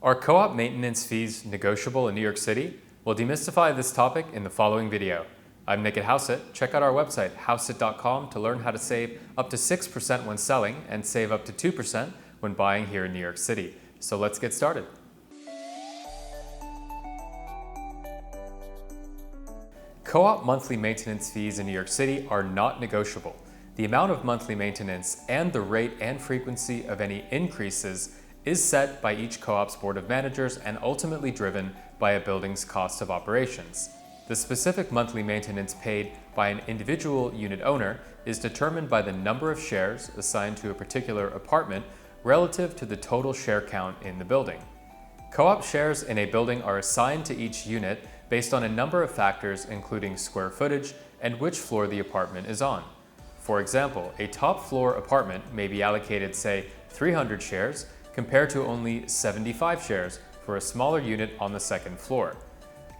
Are co-op maintenance fees negotiable in New York City? We'll demystify this topic in the following video. I'm Nick at Hauseit. Check out our website, hauseit.com, to learn how to save up to 6% when selling and save up to 2% when buying here in New York City. So let's get started. Co-op monthly maintenance fees in New York City are not negotiable. The amount of monthly maintenance and the rate and frequency of any increases is set by each co-op's board of managers and ultimately driven by a building's cost of operations. The specific monthly maintenance paid by an individual unit owner is determined by the number of shares assigned to a particular apartment relative to the total share count in the building. Co-op shares in a building are assigned to each unit based on a number of factors, including square footage and which floor the apartment is on. For example, a top floor apartment may be allocated, say, 300 shares compared to only 75 shares for a smaller unit on the second floor.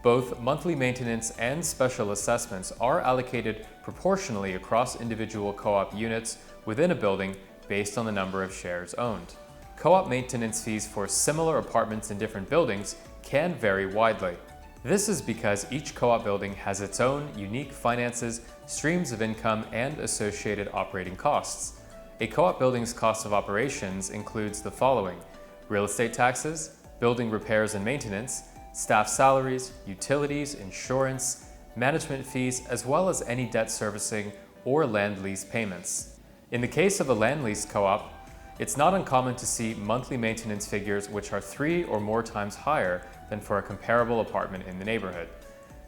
Both monthly maintenance and special assessments are allocated proportionally across individual co-op units within a building based on the number of shares owned. Co-op maintenance fees for similar apartments in different buildings can vary widely. This is because each co-op building has its own unique finances, streams of income, and associated operating costs. A co-op building's cost of operations includes the following: real estate taxes, building repairs and maintenance, staff salaries, utilities, insurance, management fees, as well as any debt servicing or land lease payments. In the case of a land lease co-op, it's not uncommon to see monthly maintenance figures which are 3 or more times higher than for a comparable apartment in the neighborhood.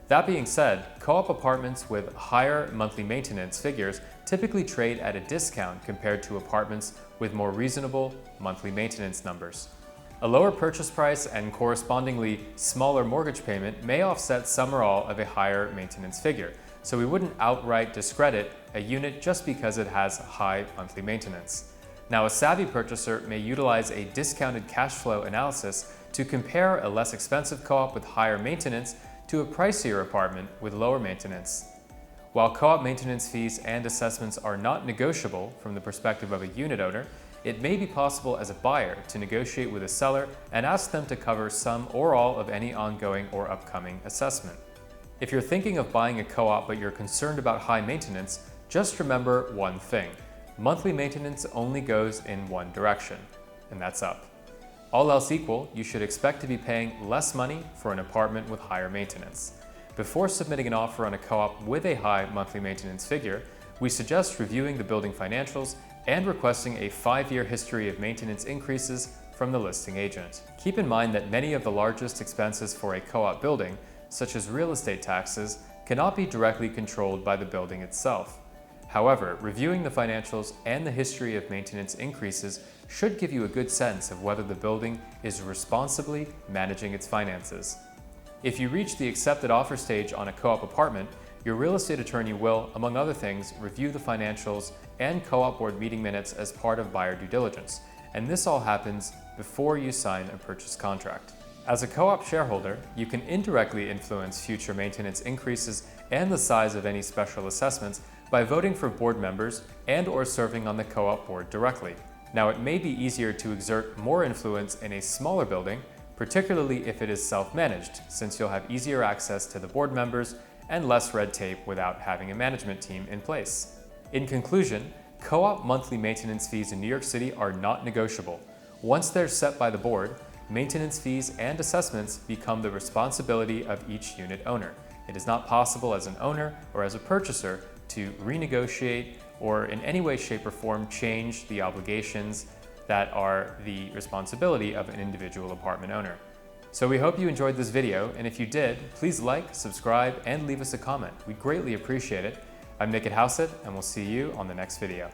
That being said, co-op apartments with higher monthly maintenance figures typically trade at a discount compared to apartments with more reasonable monthly maintenance numbers. A lower purchase price and correspondingly smaller mortgage payment may offset some or all of a higher maintenance figure, so we wouldn't outright discredit a unit just because it has high monthly maintenance. Now, a savvy purchaser may utilize a discounted cash flow analysis to compare a less expensive co-op with higher maintenance to a pricier apartment with lower maintenance. While co-op maintenance fees and assessments are not negotiable from the perspective of a unit owner, it may be possible as a buyer to negotiate with a seller and ask them to cover some or all of any ongoing or upcoming assessment. If you're thinking of buying a co-op but you're concerned about high maintenance, just remember one thing: monthly maintenance only goes in one direction, and that's up. All else equal, you should expect to be paying less money for an apartment with higher maintenance. Before submitting an offer on a co-op with a high monthly maintenance figure, we suggest reviewing the building financials and requesting a 5-year history of maintenance increases from the listing agent. Keep in mind that many of the largest expenses for a co-op building, such as real estate taxes, cannot be directly controlled by the building itself. However, reviewing the financials and the history of maintenance increases should give you a good sense of whether the building is responsibly managing its finances. If you reach the accepted offer stage on a co-op apartment, your real estate attorney will, among other things, review the financials and co-op board meeting minutes as part of buyer due diligence, and this all happens before you sign a purchase contract. As a co-op shareholder, you can indirectly influence future maintenance increases and the size of any special assessments by voting for board members and/or serving on the co-op board directly. Now, it may be easier to exert more influence in a smaller building, particularly if it is self-managed, since you'll have easier access to the board members and less red tape without having a management team in place. In conclusion, co-op monthly maintenance fees in New York City are not negotiable. Once they're set by the board, maintenance fees and assessments become the responsibility of each unit owner. It is not possible as an owner or as a purchaser to renegotiate or in any way, shape, or form change the obligations that are the responsibility of an individual apartment owner. So we hope you enjoyed this video, and if you did, please like, subscribe, and leave us a comment. We'd greatly appreciate it. I'm Nick at Hauseit, and we'll see you on the next video.